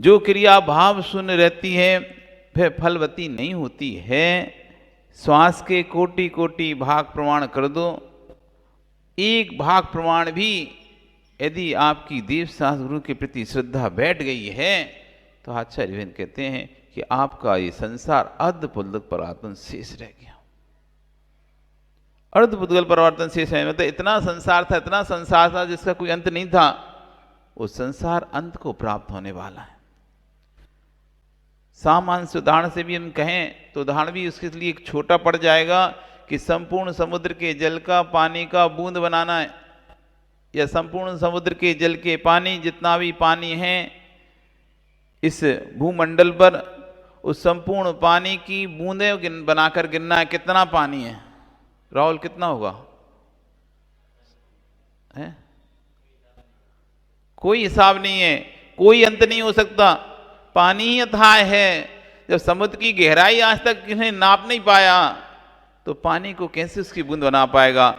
जो क्रिया भाव शून्य रहती है वह फलवती नहीं होती है। श्वास के कोटि कोटि भाग प्रमाण कर दो, एक भाग प्रमाण भी यदि आपकी देव शास्त्र गुरु के प्रति श्रद्धा बैठ गई है तो आचार्य विभिन्न कहते हैं कि आपका ये संसार अर्धपुद्गल परिवर्तन शेष रह गया। अर्धपुद्गल परिवर्तन शेष है मतलब इतना संसार था जिसका कोई अंत नहीं था, वो संसार अंत को प्राप्त होने वाला है। सामान्य उदाहरण से भी हम कहें तो उदाहरण भी उसके लिए एक छोटा पड़ जाएगा कि संपूर्ण समुद्र के जल का पानी का बूंद बनाना है, या संपूर्ण समुद्र के जल के पानी जितना भी पानी है इस भूमंडल पर, उस संपूर्ण पानी की बूंदें बनाकर गिनना है कितना पानी है। राहुल कितना होगा है? कोई हिसाब नहीं है, कोई अंत नहीं हो सकता, पानी ही अथाह है। जब समुद्र की गहराई आज तक किसी ने नाप नहीं पाया तो पानी को कैसे उसकी बूंद बना पाएगा?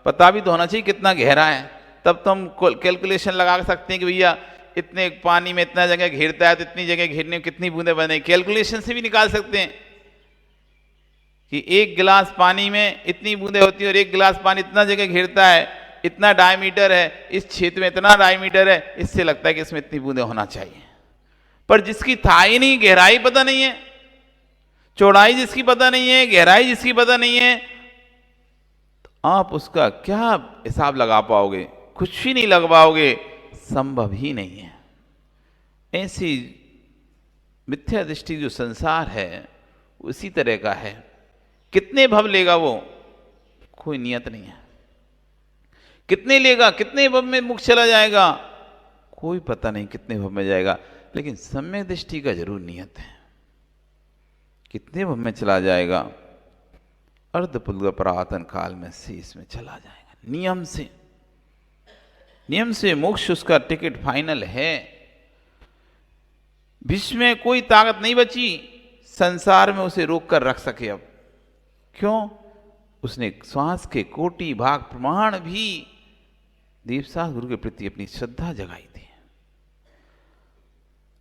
पता भी तो होना चाहिए कितना गहरा है, तब तो हम कैलकुलेशन लगा सकते हैं कि भैया इतने पानी में इतना जगह घेरता है तो इतनी जगह घेरने में कितनी बूंदें बने। कैलकुलेशन से भी निकाल सकते हैं कि एक गिलास पानी में इतनी बूंदें होती है और एक गिलास पानी इतना जगह घेरता है, इतना डायमीटर है, इस क्षेत्र में इतना डायमीटर है, इससे लगता है कि इसमें इतनी बूंदें होना चाहिए। पर जिसकी था ही नहीं, गहराई पता नहीं है, चौड़ाई जिसकी पता नहीं है, गहराई जिसकी पता नहीं है, तो आप उसका क्या हिसाब लगा पाओगे? कुछ भी नहीं लगा पाओगे, संभव ही नहीं है। ऐसी मिथ्या दृष्टि जो संसार है उसी तरह का है। कितने भव लेगा वो, कोई नियत नहीं है। कितने लेगा, कितने भव में मुख चला जाएगा, कोई पता नहीं कितने भव में जाएगा। लेकिन सम्यक दृष्टि का जरूर नियत है, कितने भव में चला जाएगा। अर्धपुद्गल परावर्तन काल में शेष में चला जाएगा। नियम से मोक्ष उसका टिकट फाइनल है। विश्व में कोई ताकत नहीं बची संसार में उसे रोक कर रख सके। अब क्यों? उसने श्वास के कोटि भाग प्रमाण भी देवशास्त्र गुरु के प्रति अपनी श्रद्धा जगाई थी।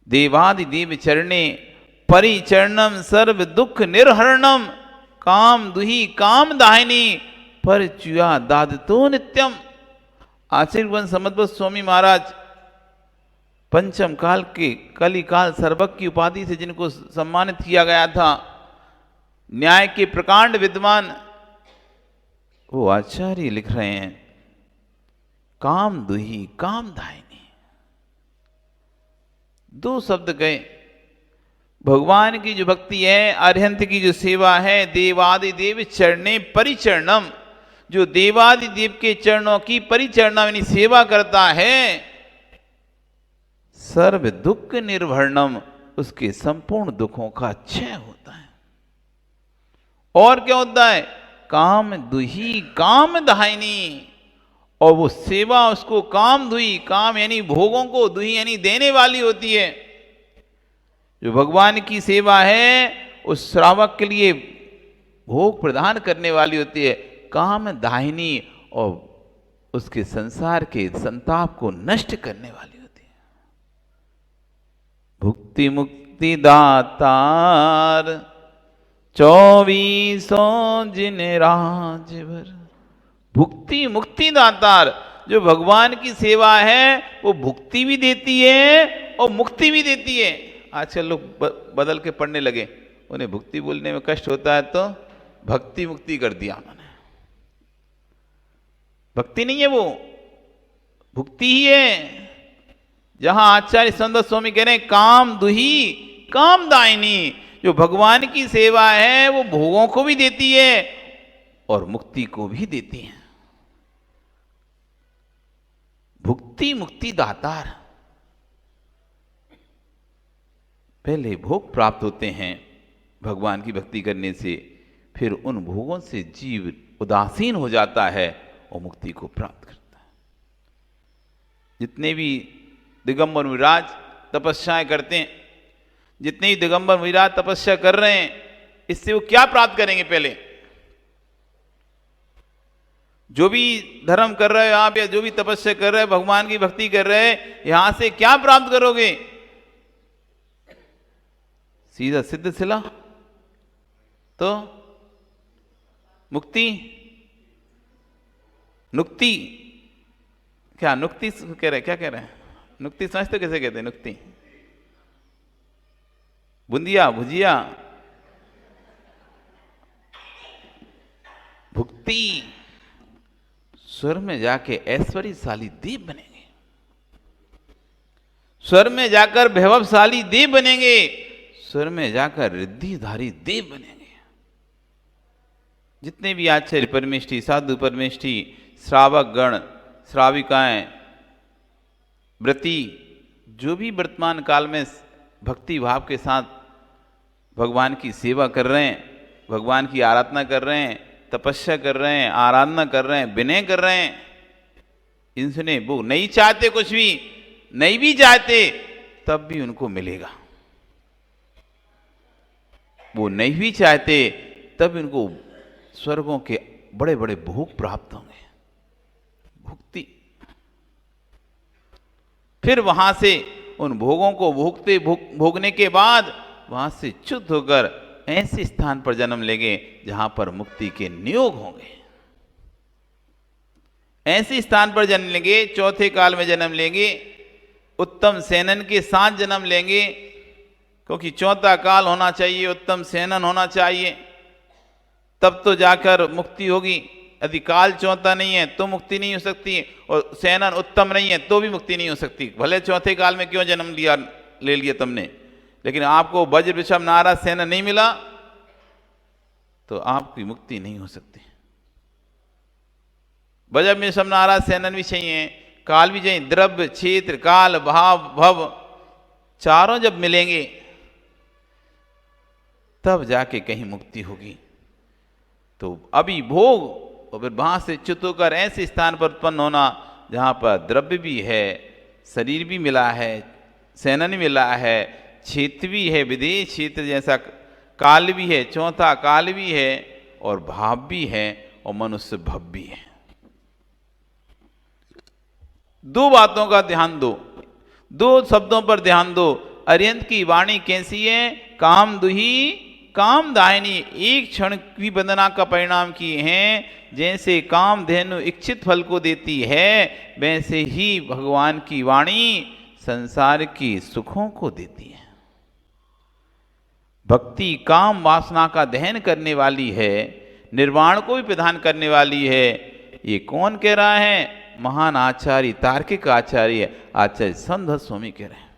देवादि देव चरणे परिचरणम सर्व दुख निर्हरणम काम दुही काम दाहिनी परचुया दादतो नित्यम। आचार्य समद्भव स्वामी महाराज पंचम काल के कली काल सर्वज्ञ की उपाधि से जिनको सम्मानित किया गया था, न्याय के प्रकांड विद्वान, वो आचार्य लिख रहे हैं काम दुही काम दाहिनी। दो शब्द गए। भगवान की जो भक्ति है, अरिहंत की जो सेवा है, देवादि देव चरणे परिचरणम, जो देवादि देव के चरणों की परिचरणा यानी सेवा करता है, सर्व दुख निर्भरणम, उसके संपूर्ण दुखों का क्षय होता है। और क्या होता है? काम दुही काम दाहिनी। और वो सेवा उसको काम दुही, काम यानी भोगों को, दुही यानी देने वाली होती है। जो भगवान की सेवा है उस श्रावक के लिए भोग प्रदान करने वाली होती है, काम दाहिनी, और उसके संसार के संताप को नष्ट करने वाली होती है। भुक्ति मुक्ति दातार 24 जिन राजभर। भुक्ति मुक्ति दातार, जो भगवान की सेवा है वो भुक्ति भी देती है और मुक्ति भी देती है। आजकल लोग बदल के पढ़ने लगे, उन्हें भुक्ति बोलने में कष्ट होता है तो भक्ति मुक्ति कर दिया उन्होंने। भक्ति नहीं है वो, भुक्ति ही है। जहां आचार्य संत स्वामी कह रहे हैं काम दुही काम दायिनी, जो भगवान की सेवा है वो भोगों को भी देती है और मुक्ति को भी देती है। भुक्ति मुक्ति दातार। पहले भोग प्राप्त होते हैं भगवान की भक्ति करने से, फिर उन भोगों से जीव उदासीन हो जाता है और मुक्ति को प्राप्त करता है। जितने भी दिगंबर विराज तपस्याएं करते हैं, जितने भी दिगंबर विराज तपस्या कर रहे हैं, इससे वो क्या प्राप्त करेंगे? पहले जो भी धर्म कर रहे हो आप, या जो भी तपस्या कर रहे हो, भगवान की भक्ति कर रहे हैं, यहां से क्या प्राप्त करोगे? सीधा सिद्ध सिला, तो मुक्ति, नुक्ति, क्या नुक्ति कह रहे, क्या कह रहे हैं? नुक्ति समझते कैसे कहते हैं? नुक्ति बुंदिया, भुजिया, भुक्ति। स्वर्ग में जाके ऐश्वर्यशाली देव बनेंगे, स्वर्ग में जाकर वैभवशाली देव बनेंगे, स्वर्ग में जाकर रिद्धिधारी देव बनेंगे। जितने भी आचार्य परमेष्ठी, साधु परमेष्ठी, श्रावक गण, श्राविकाएं, व्रती, जो भी वर्तमान काल में भक्ति भाव के साथ भगवान की सेवा कर रहे हैं, भगवान की आराधना कर रहे हैं, तपस्या कर रहे हैं, आराधना कर रहे हैं, विनय कर रहे हैं, इनसे वो नहीं चाहते, कुछ भी नहीं भी चाहते, तब भी उनको मिलेगा। वो नहीं भी चाहते तब इनको स्वर्गों के बड़े बड़े भोग प्राप्त होंगे, भुक्ति। फिर वहां से उन भोगों को भोगने के बाद वहां से च्युत होकर ऐसे स्थान पर जन्म लेंगे जहां पर मुक्ति के नियोग होंगे। ऐसे स्थान पर जन्म लेंगे, चौथे काल में जन्म लेंगे, उत्तम सेनन के साथ जन्म लेंगे, क्योंकि चौथा काल होना चाहिए, उत्तम सेनन होना चाहिए, तब तो जाकर मुक्ति होगी। यदि काल चौथा नहीं है तो मुक्ति नहीं हो सकती, और सेनन उत्तम नहीं है तो भी मुक्ति नहीं हो सकती। भले चौथे काल में क्यों जन्म लिया, ले लिया तुमने, लेकिन आपको वज्र वृषभ नारद सेनन नहीं मिला तो आपकी मुक्ति नहीं हो सकती। वज्र वृषभ नारद सेनन भी चाहिए, काल भी चाहिए, द्रव्य, क्षेत्र, काल, भाव, भव, चारों जब मिलेंगे तब जाके कहीं मुक्ति होगी। तो अभी भोग और फिर वहां से च्युत होकर ऐसे स्थान पर उत्पन्न होना जहां पर द्रव्य भी है, शरीर भी मिला है, सेनन मिला है, क्षेत्र भी है, विदेश क्षेत्र जैसा काल भी है, चौथा काल भी है, और भाव भी है, और मनुष्य भव भी है। दो बातों का ध्यान दो, दो शब्दों पर ध्यान दो। अरिहंत की वाणी कैसी है? काम दुही काम दायनी, एक क्षण की वंदना का परिणाम किए हैं। जैसे काम धेनु इच्छित फल को देती है, वैसे ही भगवान की वाणी संसार की सुखों को देती है। भक्ति काम वासना का दहन करने वाली है, निर्वाण को भी प्रदान करने वाली है। ये कौन कह रहा है? महान आचार्य, तार्किक आचार्य आचार्य संत स्वामी कह रहे हैं।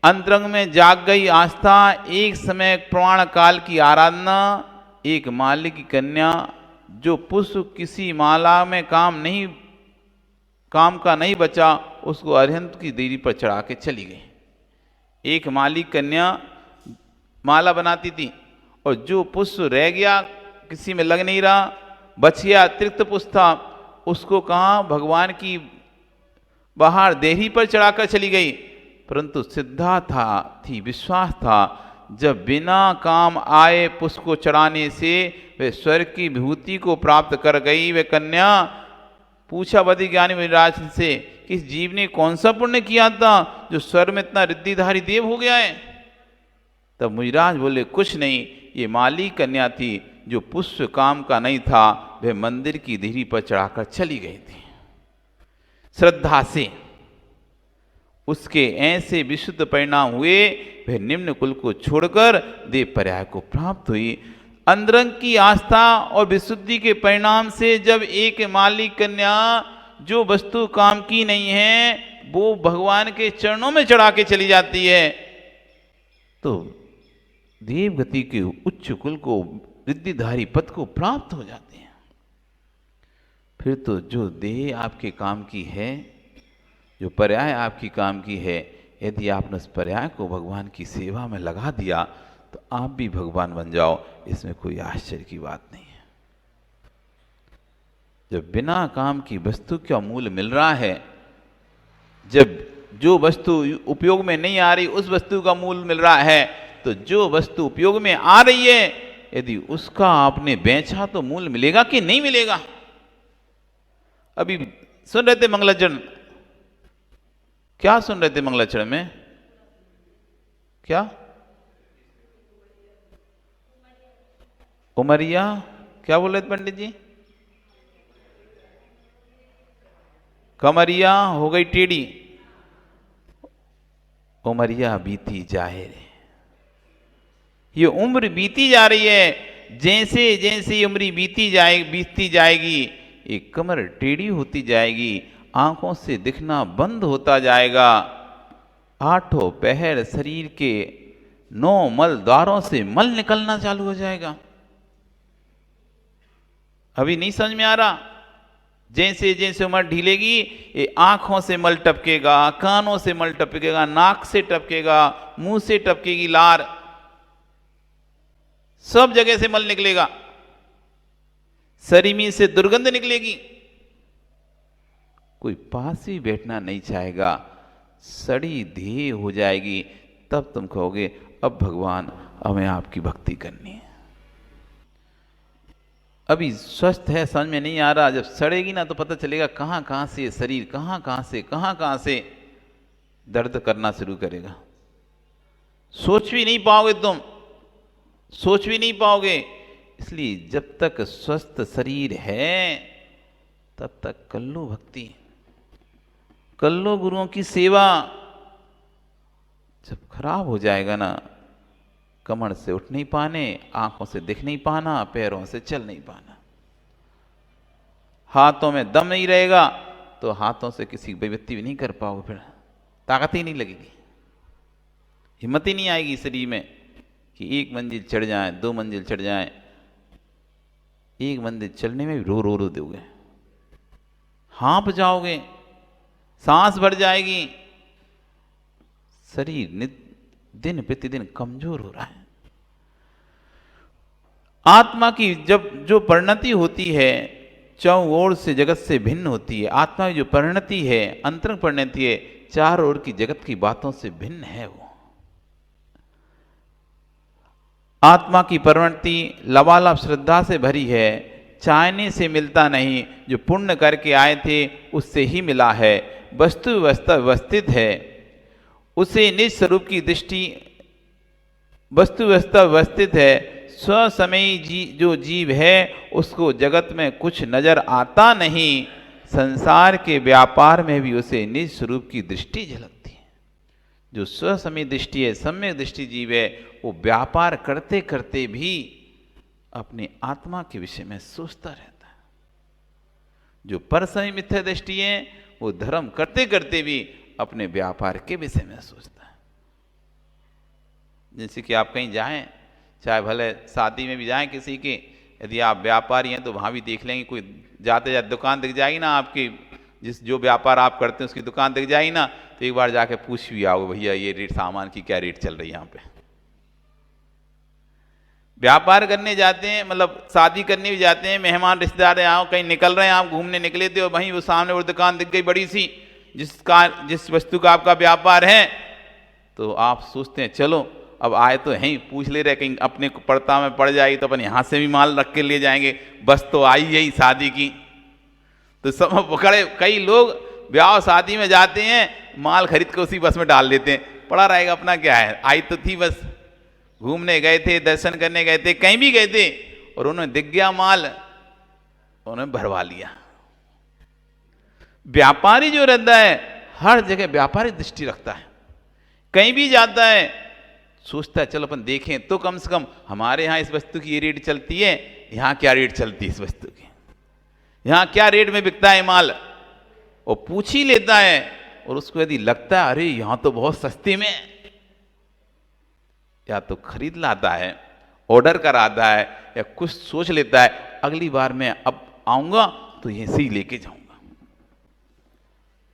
अंतरंग में जाग गई आस्था, एक समय प्रमाण काल की आराधना। एक माली की कन्या जो पुष्प किसी माला में काम का नहीं बचा, उसको अरिहंत की देरी पर चढ़ा के चली गई। एक माली कन्या माला बनाती थी, और जो पुष्प रह गया, किसी में लग नहीं रहा, बच गया, अतिरिक्त पुष्प था, उसको कहाँ भगवान की बाहर देरी पर चढ़ाकर चली गई। परंतु सिद्धा थी, विश्वास था, जब बिना काम आए पुष्प को चढ़ाने से वे स्वर्ग की विभूति को प्राप्त कर गई। वे कन्या पूछा बदि ज्ञानी मुनिराज से कि इस जीव ने कौन सा पुण्य किया था जो स्वर्ग में इतना रिद्धिधारी देव हो गया है? तब मुनिराज बोले, कुछ नहीं, ये माली कन्या थी जो पुष्प काम का नहीं था, वह मंदिर की देहरी पर चढ़ाकर चली गई थी। श्रद्धा से उसके ऐसे विशुद्ध परिणाम हुए, वह निम्न कुल को छोड़कर देव पर्याय को प्राप्त हुई। अंतरंग की आस्था और विशुद्धि के परिणाम से जब एक माली कन्या जो वस्तु काम की नहीं है वो भगवान के चरणों में चढ़ा के चली जाती है, तो देव गति के उच्च कुल को, रिद्धिधारी पद को प्राप्त हो जाते हैं। फिर तो जो देह आपके काम की है, जो पर्याय आपकी काम की है, यदि आपने उस पर्याय को भगवान की सेवा में लगा दिया तो आप भी भगवान बन जाओ, इसमें कोई आश्चर्य की बात नहीं है। जब बिना काम की वस्तु का मूल्य मिल रहा है, जब जो वस्तु उपयोग में नहीं आ रही उस वस्तु का मूल्य मिल रहा है, तो जो वस्तु उपयोग में आ रही है यदि उसका आपने बेचा तो मूल्य मिलेगा कि नहीं मिलेगा? अभी सुन रहे थे मंगलाचरण, क्या सुन रहे थे मंगलाचरण में? क्या? उमरिया? क्या बोल रहे थे पंडित जी? कमरिया हो गई टेढ़ी। उमरिया बीती जाए रे। ये उम्र बीती जा रही है, जैसे जैसे उम्र बीतती जाएगी ये कमर टेढ़ी होती जाएगी, आंखों से दिखना बंद होता जाएगा, आठों पहर शरीर के 9 मल द्वारों से मल निकलना चालू हो जाएगा। अभी नहीं समझ में आ रहा? जैसे जैसे उम्र ढीलेगी ये आंखों से मल टपकेगा, कानों से मल टपकेगा, नाक से टपकेगा, मुंह से टपकेगी लार, सब जगह से मल निकलेगा, शरीर से दुर्गंध निकलेगी। कोई पास ही बैठना नहीं चाहेगा, सड़ी धी हो जाएगी। तब तुम कहोगे अब भगवान हमें आपकी भक्ति करनी है। अभी स्वस्थ है, समझ में नहीं आ रहा, जब सड़ेगी ना तो पता चलेगा कहां कहां से शरीर कहां कहां से दर्द करना शुरू करेगा। सोच भी नहीं पाओगे तुम, सोच भी नहीं पाओगे। इसलिए जब तक स्वस्थ शरीर है तब तक कर लो भक्ति, कर लो गुरुओं की सेवा। जब खराब हो जाएगा ना, कमर से उठ नहीं पाने, आंखों से दिख नहीं पाना, पैरों से चल नहीं पाना, हाथों में दम नहीं रहेगा तो हाथों से किसी की व्यक्ति भी नहीं कर पाओगे, फिर ताकत ही नहीं लगेगी, हिम्मत ही नहीं आएगी शरीर में कि 1 मंजिल चढ़ जाए, 2 मंजिल चढ़ जाए। 1 मंजिल चढ़ने में भी रो रो रो दोगे, हाँप जाओगे, सांस भर जाएगी, शरीर दिन प्रतिदिन कमजोर हो रहा है। आत्मा की जब जो परिणति होती है चौं ओर से जगत से भिन्न होती है। आत्मा की जो परिणति है, अंतरंग परिणति है, चारों ओर की जगत की बातों से भिन्न है। वो आत्मा की परिणति लबालब श्रद्धा से भरी है, चाहने से मिलता नहीं, जो पुण्य करके आए थे उससे ही मिला है, वस्तु व्यवस्था व्यवस्थित है, उसे निज स्वरूप की दृष्टि, वस्तु व्यवस्था व्यवस्थित है, स्वसमयी जो जीव है उसको जगत में कुछ नजर आता नहीं, संसार के व्यापार में भी उसे निज स्वरूप की दृष्टि झलकती है। जो स्वसमयी दृष्टि है, सम्यक दृष्टि जीव है, वो व्यापार करते करते भी अपनी आत्मा के विषय में सोचता रहता है। जो परसमयी मिथ्या दृष्टि है वो धर्म करते करते भी अपने व्यापार के विषय में सोचता है। जैसे कि आप कहीं जाएं, चाहे भले शादी में भी जाएं किसी के, यदि आप व्यापारी हैं तो वहाँ भी देख लेंगे, कोई जाते जाते दुकान दिख जाएगी ना आपकी, जो व्यापार आप करते हैं उसकी दुकान दिख जाएगी ना, तो एक बार जाके पूछ भी आओगे भैया ये रेट सामान की क्या रेट चल रही है यहाँ पे। व्यापार करने जाते हैं, मतलब शादी करने भी जाते हैं, मेहमान रिश्तेदार यहाँ कहीं निकल रहे हैं, आप घूमने निकले थे और वहीं वो सामने वो दुकान दिख गई बड़ी सी, जिस वस्तु का आपका व्यापार है, तो आप सोचते हैं चलो अब आए तो हैं, पूछ ले रहे कहीं अपने को पड़ता में पड़ जाएगी तो अपन यहाँ से भी माल रख के ले जाएंगे, बस तो आई यही शादी की। तो सब पकड़े, कई लोग ब्याह शादी में जाते हैं, माल खरीद के उसी बस में डाल देते हैं, पड़ा रहेगा अपना क्या है, आई तो थी बस, घूमने गए थे, दर्शन करने गए थे, कहीं भी गए थे और उन्हें दिख गया माल, उन्हें भरवा लिया। व्यापारी जो रहता है हर जगह व्यापारी दृष्टि रखता है, कहीं भी जाता है सोचता है चलो अपन देखें तो कम से कम हमारे यहाँ इस वस्तु की ये रेट चलती है, यहाँ क्या रेट चलती है इस वस्तु की, यहाँ क्या रेट में बिकता है माल, और पूछ ही लेता है। और उसको यदि लगता है अरे यहाँ तो बहुत सस्ते में, या तो खरीद लाता है, ऑर्डर कराता है, या कुछ सोच लेता है अगली बार मैं अब आऊंगा तो ये से ही लेके जाऊंगा।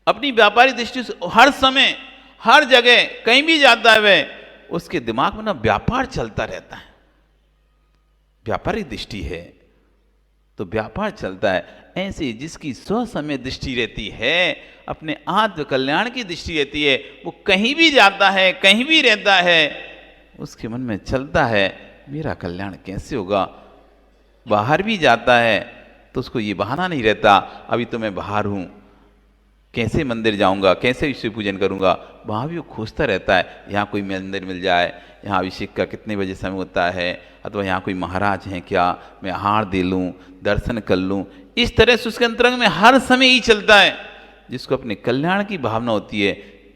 अपनी व्यापारी दृष्टि से हर समय हर जगह कहीं भी जाता है वह, उसके दिमाग में ना व्यापार चलता रहता है। व्यापारी दृष्टि है तो व्यापार चलता है। ऐसे जिसकी स्वसमय दृष्टि रहती है, अपने आत्म कल्याण की दृष्टि रहती है, वो कहीं भी जाता है, कहीं भी रहता है, उसके मन में चलता है मेरा कल्याण कैसे होगा। बाहर भी जाता है तो उसको ये बहाना नहीं रहता अभी तो मैं बाहर हूं, कैसे मंदिर जाऊंगा, कैसे शिव पूजन करूंगा, वहाँ भी वो खोजता रहता है, यहाँ कोई मंदिर मिल जाए, यहाँ अभिषेक का कितने बजे समय होता है, अथवा यहाँ कोई महाराज हैं क्या, मैं हार दे लूँ, दर्शन कर लूँ। इस तरह से उसके अंतरंग में हर समय ही चलता है। जिसको अपने कल्याण की भावना होती है,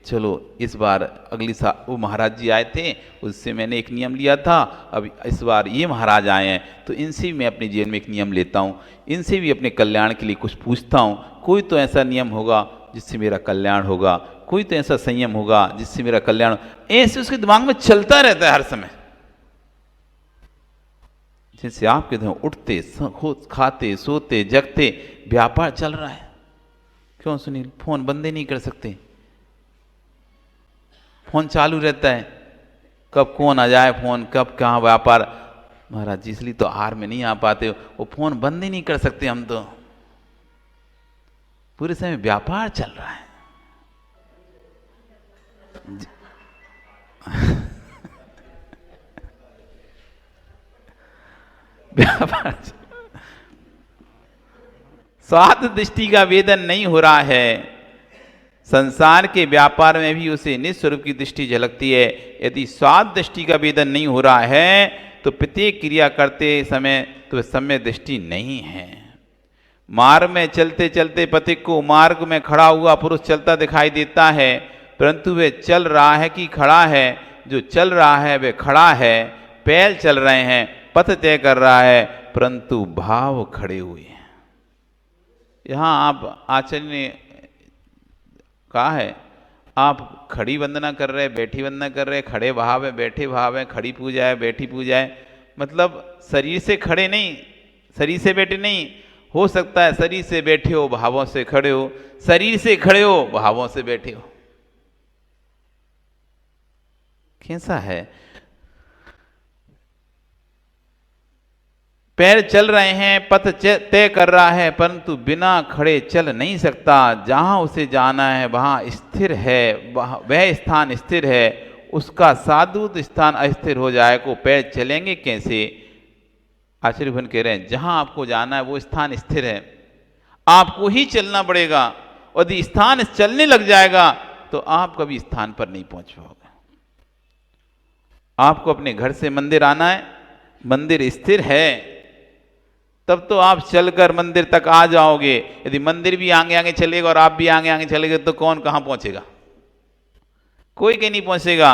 चलो इस बार अगली साल वो महाराज जी आए थे, उससे मैंने एक नियम लिया था, अब इस बार ये महाराज आए हैं तो इनसे भी मैं अपने जीवन में एक नियम लेता हूँ, इनसे भी अपने कल्याण के लिए कुछ पूछता हूँ। कोई तो ऐसा नियम होगा जिससे मेरा कल्याण होगा, कोई तो ऐसा संयम होगा जिससे मेरा कल्याण, ऐसे उसके दिमाग में चलता रहता है हर समय। जैसे आपके धर्म उठते खाते सोते जगते व्यापार चल रहा है। क्यों सुनील, फोन बंद ही नहीं कर सकते, फोन चालू रहता है, कब कौन आ जाए फोन, कब कहाँ व्यापार। महाराज जी इसलिए तो आहार में नहीं आ पाते, वो फोन बंद ही नहीं कर सकते हम तो, पूरे समय व्यापार चल रहा है। व्यापार स्वार्थ दृष्टि का वेदन नहीं हो रहा है, संसार के व्यापार में भी उसे निस्वरूप की दृष्टि झलकती है। यदि स्वार्थ दृष्टि का वेदन नहीं हो रहा है तो प्रत्येक क्रिया करते समय तो सम्यक दृष्टि नहीं है। मार्ग में चलते चलते पथिक को मार्ग में खड़ा हुआ पुरुष चलता दिखाई देता है, परंतु वह चल रहा है कि खड़ा है? जो चल रहा है वह खड़ा है, पैर चल रहे हैं, पथ तय कर रहा है, परंतु भाव खड़े हुए हैं। यहाँ आप आचार्य ने कहा है, आप खड़ी वंदना कर रहे, बैठी वंदना कर रहे, खड़े भाव है, बैठे भाव है, खड़ी पूजा है, बैठी पूजा है, मतलब शरीर से खड़े नहीं, शरीर से बैठे नहीं। हो सकता है शरीर से बैठे हो भावों से खड़े हो, शरीर से खड़े हो भावों से बैठे हो। कैसा है? पैर चल रहे हैं, पथ तय कर रहा है, परंतु बिना खड़े चल नहीं सकता। जहां उसे जाना है वहां स्थिर है, वह स्थान स्थिर है, उसका साधुत स्थान अस्थिर हो जाए को पैर चलेंगे कैसे? आचार्य भगवान कह रहे हैं जहां आपको जाना है वो स्थान स्थिर है, आपको ही चलना पड़ेगा। यदि स्थान चलने लग जाएगा तो आप कभी स्थान पर नहीं पहुंच पाओगे। आपको अपने घर से मंदिर आना है, मंदिर स्थिर है तब तो आप चलकर मंदिर तक आ जाओगे। यदि मंदिर भी आगे आगे चलेगा और आप भी आगे आगे चलेंगे तो कौन कहां पहुंचेगा? कोई कहीं नहीं पहुंचेगा।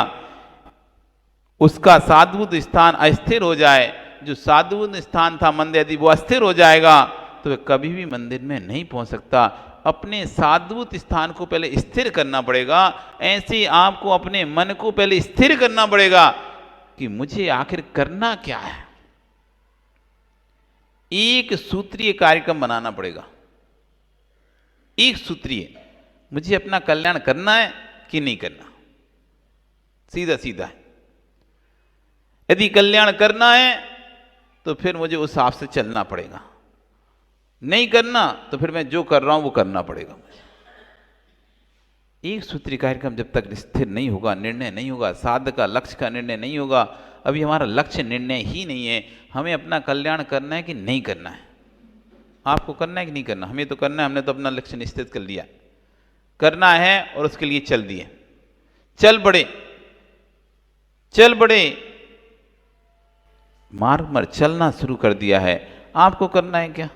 उसका साधुत स्थान अस्थिर हो जाए, जो साधुत स्थान था मंदिर, यदि वो अस्थिर हो जाएगा तो वह कभी भी मंदिर में नहीं पहुंच सकता। अपने साधुत स्थान को पहले स्थिर करना पड़ेगा। ऐसे ही आपको अपने मन को पहले स्थिर करना पड़ेगा कि मुझे आखिर करना क्या है। एक सूत्रीय कार्यक्रम बनाना पड़ेगा, एक सूत्रीय, मुझे अपना कल्याण करना है कि नहीं करना, सीधा सीधा है। यदि कल्याण करना है तो फिर मुझे उस हिसाब से चलना पड़ेगा, नहीं करना तो फिर मैं जो कर रहा हूं वो करना पड़ेगा। एक सूत्रीय कार्यक्रम जब तक स्थिर नहीं होगा, निर्णय नहीं होगा, साधक का लक्ष्य का निर्णय नहीं होगा। अभी हमारा लक्ष्य निर्णय ही नहीं है, हमें अपना कल्याण करना है कि नहीं करना है। आपको करना है कि नहीं करना? हमें तो करना है, हमने तो अपना लक्ष्य निश्चित कर लिया, करना है और उसके लिए चल दिए, चल पड़े, चल पड़े, मार्ग पर चलना शुरू कर दिया है। आपको करना है क्या?